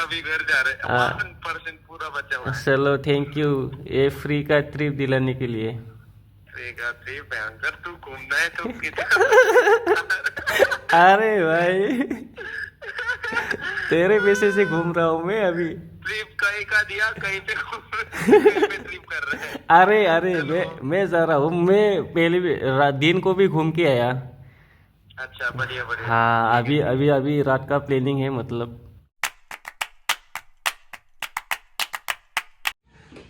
अभी घर जा रहे हैं 1% पूरा बचा हुआ है। चलो थैंक यू ये फ्री का ट्रिप दिलाने के लिए। फ्री का ट्रिप है अगर तू घूमना है तो कितना अरे भाई तेरे पैसे से घूम रहा हूँ मैं अभी। ट्रिप कहीं का दिया कहीं पे कहीं पे ट्रिप कर रहे हैं। अरे अरे मैं जा रहा हूँ। मैं पहले भी दिन को भी घूम के आया। अच्छा बढ़िया बढ़िया। हाँ अभी अभी अभी रात का प्लानिंग है मतलब।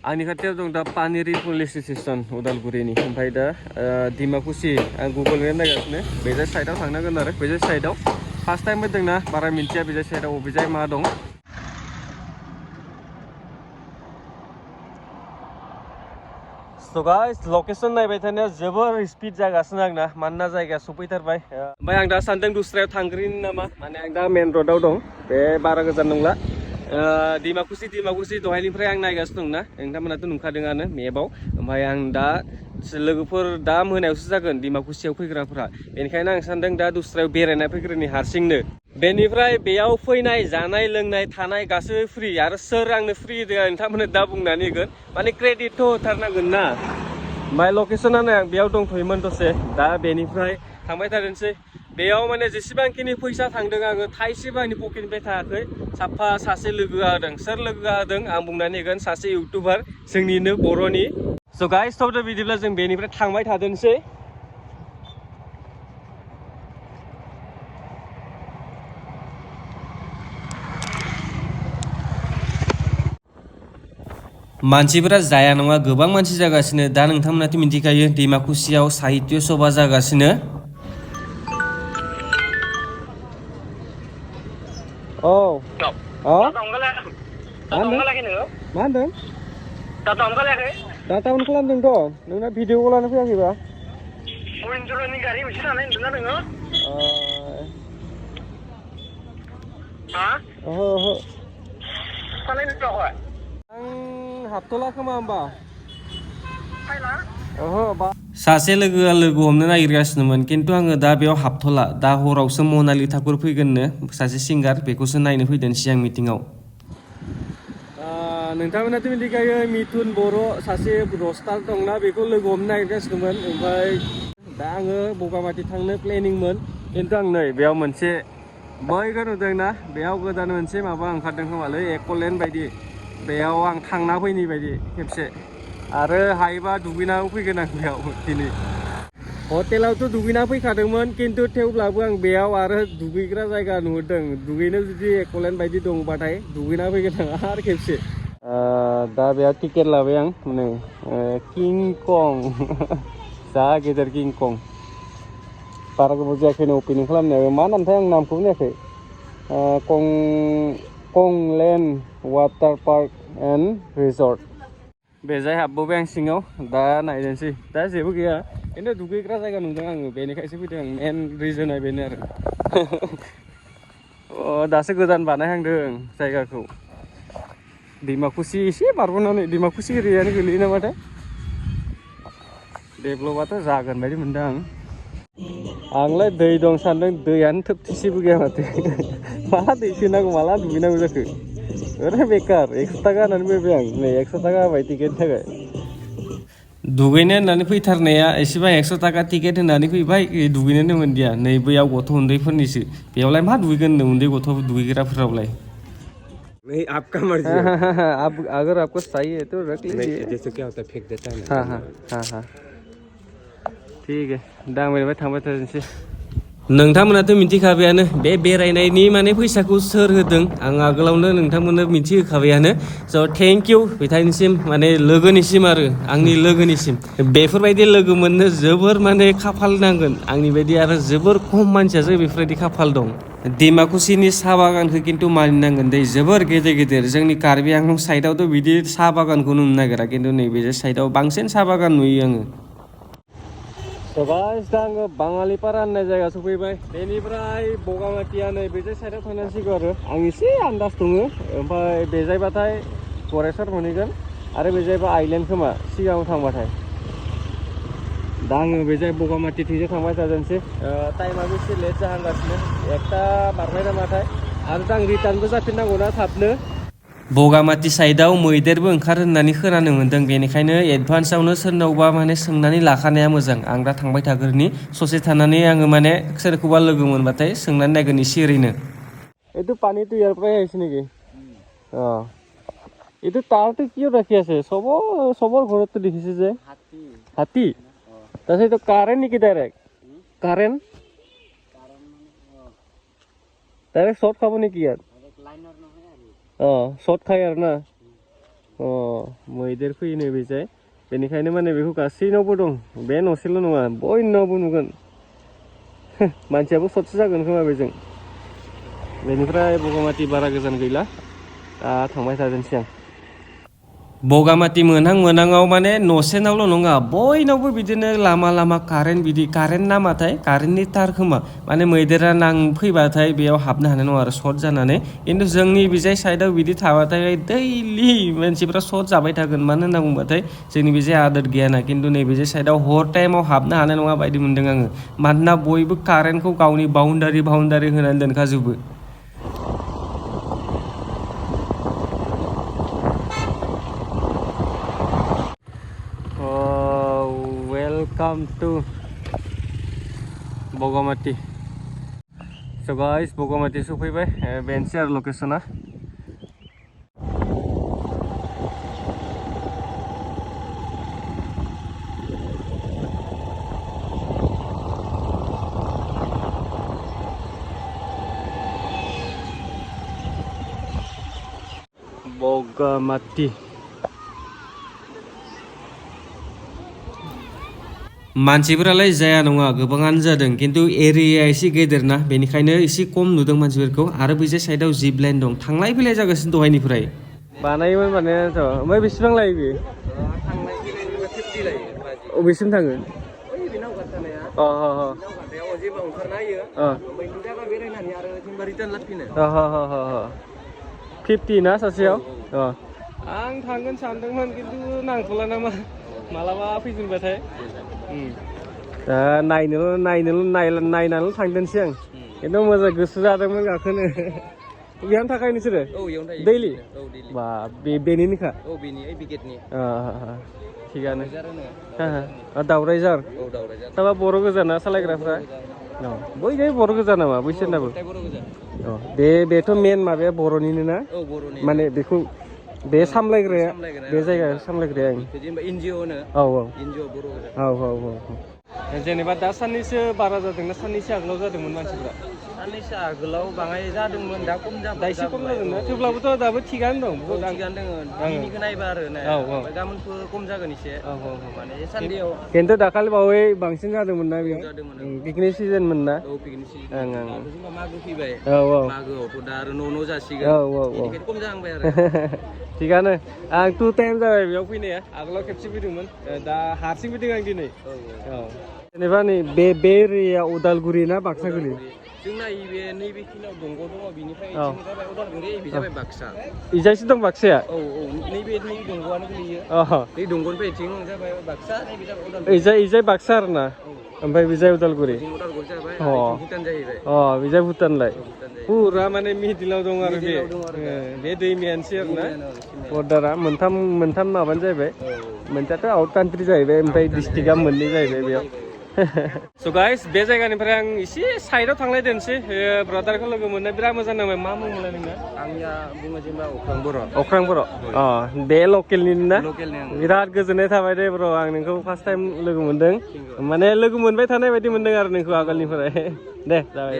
आंनि खाथियाव दं दा पानेरि पुलिस स्टेशन उदालगुरिनि ओमफ्राय दा डिमाकुसि आं गुगल मेप नायगासिनो बेजाय साइडआव थांनांगोन आरो बेजाय साइडआव फार्स्ट टाइम फैदोंना बारा मिन्थिया बेजाय साइडआव अबेजाय मा दं। So guys लकेसन नायबाय थानाया जोबोर स्पीड जागासिनो आंना मानोना जायगाया सफैथारबाय। ओमफ्राय आं दा सानदों दस्रायाव थांग्रोनि नामा माने आं दा मेन र'डआव दं बे बारा गोजान नंला। डिमाकुसि दहायनिफ्राय आं नायगासिनो दंना नोंथांमोनाथ' नुखादोंआनो मेपआव। ओमफ्राय आं दा लोगोफोर दा मोनायावसो जागोन डिमाकुसियाव फैग्राफोरा बेनिखायनो आं सानदों दा दस्रायाव बेरायना फैग्रोनि हारसिंनो। बेनिफ्राय बेयाव फैनाय जानाय लोंनाय थानाय गासैबो फ्रि आरो सोर आंनो फ्रि होदों नोंथांमोननो दा बुंनानै होगोन माने क्रेडिटथ' होथारनांगोन ना। ओमफ्राय लकेसनानो आं बेयाव दंथ'योमोन दसे दा बेनिफ्राय थांबाय थादोंसै। बेयाव माने जेसेबांखिनि फैसा थांदों आङो थाइसेबो आंनि पकेटनिफ्राय थाङाखै। साफा सासे लोगोआ होदों। सोर लोगोआ होदों आं बुंनानै होगोन सासे इउटुबार जोंनिनो बर'नि। स' गाइस थ' बिदिब्ला जों बेनिफ्राय थांबाय थादोंसै। मानसिफोरा जाया नङा गोबां मानसि जागासिनो दा नोंथांमोनाथ' मिथिखायो डिमाकुसियाव साहित्य सभा जागासिनो। औ मा होनदों डाटा अन खालामदोंथ' नोंना भिडिअ लानो फैयाखैबा गारि मोनसे थानाय नुदोंना नोङो? ओहो थानाय नुवाखै? आं हाबथ'ला खोमा होमबा ओहो सासे लोगोआ लोगो हमनो नागिरगासिनोमोन खिन्थु आङो दा बेयाव हाबथ'ला दा हरावसो मनालिताफोर फैगोननो सासे सिंगार बेखौसो नायनो फैदों सिगां मिटिंआव। नोंथांमोनाथ' मिथिखायो मिथुन बर' सासे रस्टार दंना बेखौ लोगो हमनो नागिरगासिनोमोन। ओमफ्राय दा आङो बगामाथि थांनो प्लेनिंमोन खिन्थु आं नै बेयाव मोनसे बैखौ नुदोंना बेयाव गोदान मोनसे माबा ओंखारदों खोमालै एक'लेन्ड बायदि बेयाव आं थांना फैनि बायदि खेबसे आरो हायोबा दुगैनाबो फैगोन आं बेयाव दिनै। हटेलावथ' दुगैना फैखादोंमोन खिन्थु थेवब्लाबो आं बेयाव आरो दुगैग्रा जायगा नुहुरदों दुगैनो जुदि एक'लेन्ड बायदि दंबाथाय दुगैना फैगोन आं आरो खेबसे। दा बेयाव टिकेट लाबाय आं नै किं कं जा गेदेर किं कं बारा गोबाव जायाखैनो अपेनिं खालामनायाव मा नामथाय आं नामखौबो नायाखै। कंलेन्ड वाटार पार्क एन्ड रिजर्ट बेजाय हाबबोबाय आं सिङाव दा नायनोसै दा जेबो गैया खिन्थु दुगैग्रा जायगा नुदों आङो बेनिखायसो फैदों आं मेन रिजोना बेनो आरो। दासो गोदान बानायहांदों जायगाखौ डिमाकुसि एसे बारबोनानै डिमाकुसि एरियानो गोलैयो नामाथाय डेभलपआथ' जागोन बायदि मोनदों आं। आंलाय दै दं सानदों दैयानो थोबथिसेबो गैया माथो माला दै सोनांगौ माला दुगैनांगौ जाखो ओरैनो बेकार 100 थाखा होनानै फैबाय आं नै 100 थाखा होबाय टिकेटनि थाखाय। दुगैनो होननानै फैथारनाया एसेबां 100 थाखा टिकेट होनानै फैबाय दुगैनोनो मोनदिया नै बैयाव गथ' उन्दैफोरनिसो बेयावलाय मा दुगैगोन उन्दै गथ' दुगैग्राफोरावलाय। नहीं आपका मर्जी है। आप अगर आपको चाहिए तो रख लीजिए। जैसे क्या होता है फेंक देता है ना। हाँ ठीक है दा आं बेनिफ्राय थांबाय थानोसै। नोंथांमोनाथ' मिथिखाबायानो बे बेरायनायनि माने फैसाखौ सोर होदों आं आगोलावनो नोंथांमोननो मिथिहोखाबायानो। स' थेंक इउ बिथांनिसिम माने लोगोनिसिम आरो आंनि लोगोनिसिम बेफोरबायदि लोगो मोननो जोबोर माने खाफाल नांगोन आंनि बायदि आरो जोबोर खम मानसियासो बेफोरबायदि खाफाल दं। डिमाकुसिनि साहा बागानखौ खिन्थु मानिनांगोन दै जोबोर गेदेर गेदेर जोंनि कार्बि आंलं साइडआवथ' बिदि साहा बागानखौ नुनो नागिरा खिन्थु नैबे साइडआव बांसिन साहा बागान नुयो आङो। गाइस दा आङो बाङालिपारा होननाय जायगा सफैबाय बेनिफ्राय बगामाथिया नै बेजाय साइडआव थांनांसिगौ आरो आं एसे आन्दाज दङ। ओमफ्राय बेजायबाथाय गरेस्वर मोनहैगोन आरो बेजायबा आइलेण्ड खोमा सिगाङाव थांबाथाय। दा आङो बेजाय बगामाथि थिंजाय थांबाय थादोंसै टाइमाबो एसे लेट जाहांगासिनो 1टा बारबाय नामाथाय आरो आं रिटार्नबो जाफिननांगौना थाबनो बगामाथि साइडआव मैदेरबो ओंखारो होननानै खोनानो मोन्दों बेनिखायनो एडभान्सआवनो सोरनावबा माने सोंनानै लाखानाया मोजां आं दा थांबाय थाग्रोनि ससे थानानै आङो माने सोरखौबा लोगो मोनबाथाय सोंनानै नायगोन एसे ओरैनो এইটো পানীটো ইয়াৰ পৰাই আহিছে নেকি অঁ এইটো তাৰটো কিয় ৰাখি আছে চবৰ ঘৰততো দেখিছে যে হাতী তাৰপিছত এইটো কাৰেণ্ট নেকি ডাইৰেক্ট কাৰেণ্ট ডাইৰেক্ট শ্বৰ্ট খাব নেকি ইয়াত অঁ শ্বৰ্ट खायो आरो ना मैदेर फैनो बेजाय बेनिखायनो माने बेखौ गासैनावबो दं बे न'सेल' नङा बयनावबो नुगोन मानसियाबो শ্বर्टसो जागोन खोमा बेजों बेनिफ्राय बगामाथि बारा गोजान गैला दा थांबाय थादोंसै आं बगामाथि मोनहां माने न'सेनावल' नङा बयनावबो बिदिनो लामा कारेन्ट बिदि कारेन्ट नामाथाय कारेन्टनि तार खोमा माने मैदेरा फैबाथाय बेयाव हाबनो हानाय नङा आरो सर्ट जानानै खिन्थु जोंनि बिजाय साइडआव बिदि थाबाथाय दैलि मानसिफ्रा सर्ट जाबाय थागोन मानो होनना बुंबाथाय जोंनि बिजाय आदत गैयाना खिन्थु नैबे साइडआव हर टाइमाव हाबनो हानाय नङा बायदि मोन्दों आङो मानोना बयबो कारेन्टखौ गावनि बाउन्डारि होनानै दोनखाजोबो Welcome to Bogomati. So guys, Bogomati सफैबाय बेनोसै आरो लकेसना Bogomati मानसिफोरालाय जाया नङा गोबाङानो जादों खिन्थु एरिया एसे गेदेर ना बेनिखायनो एसे खम नुदों मानसिफोरखौ आरो बैजे साइडआव जिप लाइन दं थांलाय फैलाय जागासिनो दहायनिफ्राय बानायोमोन बानायनायाथ' ओमफ्राय बेसेबां लायो बे थांलाय फैलायनिबा 50 लायो अबेसिम थाङो ओइ बे नाव गाथानाया नाव गाथायाव जेबो ओंखारना होयो ओमफ्राय नोंथाङा बेरायनानै आरो जेनेबा रिटार्न लाफिनो 50 ना सासेयाव आं थांगोन सानदोंमोन खिन्थु नांथ'ला नामा मालाबा फैफिनबाथाय नायनानैल' थांदोंसै आं खिन्थु मोजां गोसो जादोंमोन गाखोनो बेयावनो थाखायो नोंसोरो दैलि बा बेनिनोखा थिगानो दावरायझार साला बर' गोजा ना सालायग्राफ्रा बयनिबो बर' गोजा नामा बैसोरनाबो बेथ' मेन माबाया बर'निनो ना माने बेखौ बे सामलायग्राया बे जायगा सामलायग्राया जेनेबा दा साननैसो बारा जादोंना साननैसो आगोलाव जादोंमोन मानसिफ्रा साननैसो आगोलाव बाङाय जादोंमोन दा खम जाबाय दा एसे खम जादोंना थेवब्लाबोथ' दाबो थिगानो दं बहुद थिगानो दङ दिनैखौ नायबा आरो गाबोनफोर खम जागोन एसे माने सानदेयाव खिन्थु दाखालि बावै बांसिन जादोंमोन ना बेयाव पिकनिक सिजनमोन ना पिकनिक सिजन मागो फैबाय मागोआवथ' दा आरो न' जासिगोन बेनिखायनो खम जाहांबाय आरो थिगानो आं 2 टाइम जाबाय बेयाव फैनाया आगोलाव खेबसे फैदोंमोन दा हारसिं फैदों आं दिनै जेनेबा नै बे एरिया उदालगुरि ना बाक्सा गोलैयो जोंना नैबे खिनियाव दंग' दङ बिनिफ्राय जाबाय उदालगुरि बे जाबाय बाक्सा इजायसो दं बाक्साया नैबे दंग'आनो गोलैयो बे दंग'निफ्राय इथिं जाबाय बाक्सा नैबे जाबाय उदालगुरि इजाय बाक्सा आरोना ओमफ्राय बिजाय उदालगुरि बिजाय भुटानलाय पुरा माने मिडिलाव दं आरो बे दैमायानोसै आरोना बर्डारा मोनथाम माबानो जाहैबाय मोनसेयाथ' आउट कान्ट्रि जाहैबाय ओमफ्राय डिस्ट्रिक्टआ मोननै जाहैबाय बेयाव स' गाइस बे जायगानिफ्राय आं एसे साइडआव थांलाय दोनसै ब्रादारखौ लोगो मोननाय बिराद मोजां नांबाय मा मुं मोनलाय नोंना आंनिया बुङो जेनेबा अख्रां बर' बे लकेलनि ना बिराद गोजोननाय थाबाय दे ब्र' आं नोंखौ फार्स्ट टाइम लोगो मोनदों माने लोगो मोनबाय थानाय बायदि मोनदों आरो नोंखौ आगोलनिफ्राय दे जाबाय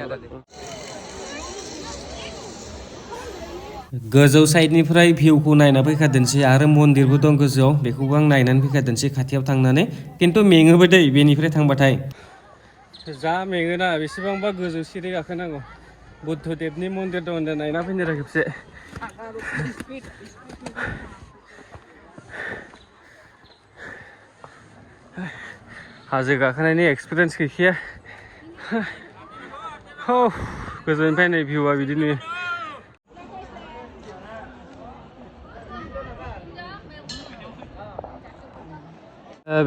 गोजौ साइडनिफ्राय भिउखौ नायना फैखादोंसै आरो मन्दिरबो दं गोजौआव बेखौबो आं नायनानै फैखादोंसै खाथियाव थांनानै खिन्थु मेङोबो दै बेनिफ्राय थांबाथाय जा मेङोना बेसेबांबा गोजौ सिरि गाखोनांगौ बुद्धदेबनि मन्दिर दं होनदों नायना फैनो र' खेबसे हाजो गाखोनायनि एक्सपिरियेन्स गैखाया गोजौनिफ्राय नै भिउआ बिदि नुयो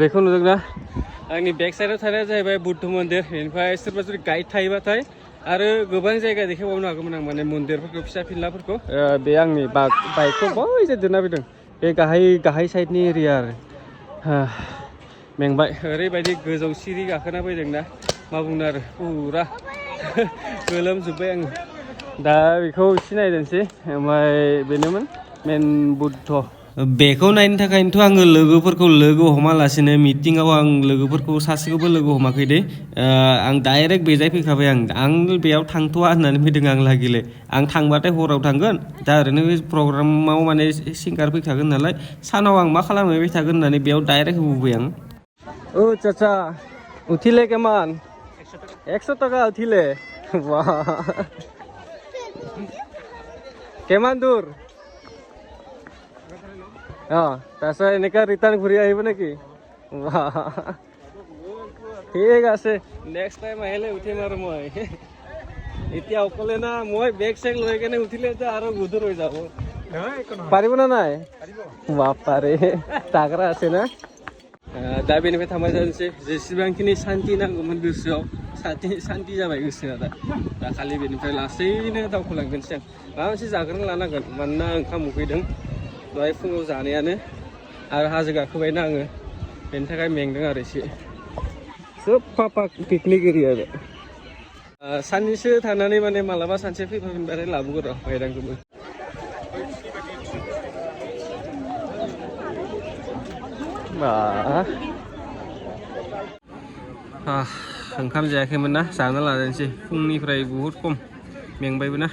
बेखौ नुदोंना आंनि बेक साइडआव थानाया जाहैबाय बुद्ध मन्दिर बेनिफ्राय सोरबा जुदि गाइड थायोबाथाय आरो गोबां जायगा देखायबावनो हागौमोन आं माने मन्दिरफोरखौ फिसा फिनलाफोरखौ बे आंनि बाइकखौ बैजों दोनना फैदों बे गाहाय साइडनि एरिया आरो मेंबाय ओरैबायदि गोजौ सिरि गाखोना फैदों दा मा बुंनो आरो फुरा गोलोमजोब्बाय आङो दा बेखौ एसे नायदोंसै ओमफ्राय बेनोमोन मेन बुद्ध बेखौ नायनो थाखायनोथ' आङो लोगोफोरखौ लोगो हमालासिनो मिटिङाव आं लोगोफोरखौ सासेखौबो लोगो हमाखै दे आं डाइरेक्ट बेजाय फैखाबाय आं बेयाव थांथ'वा होननानै फैदों आं लागिले आं थांबाथाय हराव थांगोन दा ओरैनो बे प्रग्रामाव माने सिंगार फैखागोन नालाय सानाव आं मा खालामहैबाय थागोन होननानै बेयाव डाइरेक्ट होबोबाय आं ओ चाचा उठिले केमान 100 টাকা উঠিলে বাহ কেমান দূৰ তাৰপিছত এনেকা ৰিটাৰ্ণ ঘূৰি আহিব নেকি ঠিক আছে নেক্সট টাইম আহিলে উঠিম আৰু মই এতিয়া অকলে না মই বেগ চেগ লৈ কেনে উঠিলে আৰু গুদুৰ হৈ যাব পাৰিব না নাই বাপাৰে তাগৰা আছে ना दा बेनिफ्राय थांबाय जानोसै जेसेबांखिनि सान्थि नांगौमोन गोसोआव सान्थि जाबाय गोसोआ दा खालि बेनिफ्राय लासैनो दावखोलांगोनसै आं माबा मोनसे जाग्रोना लानांगोन मानोना ओंखाम उखैदों दहाय फुङाव जानायानो आरो हाजो गाखोबायना आङो बेनि थाखाय मेंदों आरो एसे सोब पिकनिक एरिया आरो साननैसो थानानै माने मालाबा सानसे फैफिनबाथाय लाबोगोन र' माइरांखौबो ओंखाम जायाखैमोन ना जाना लानोसै फुंनिफ्राय बुहुद खम मेंबायबो ना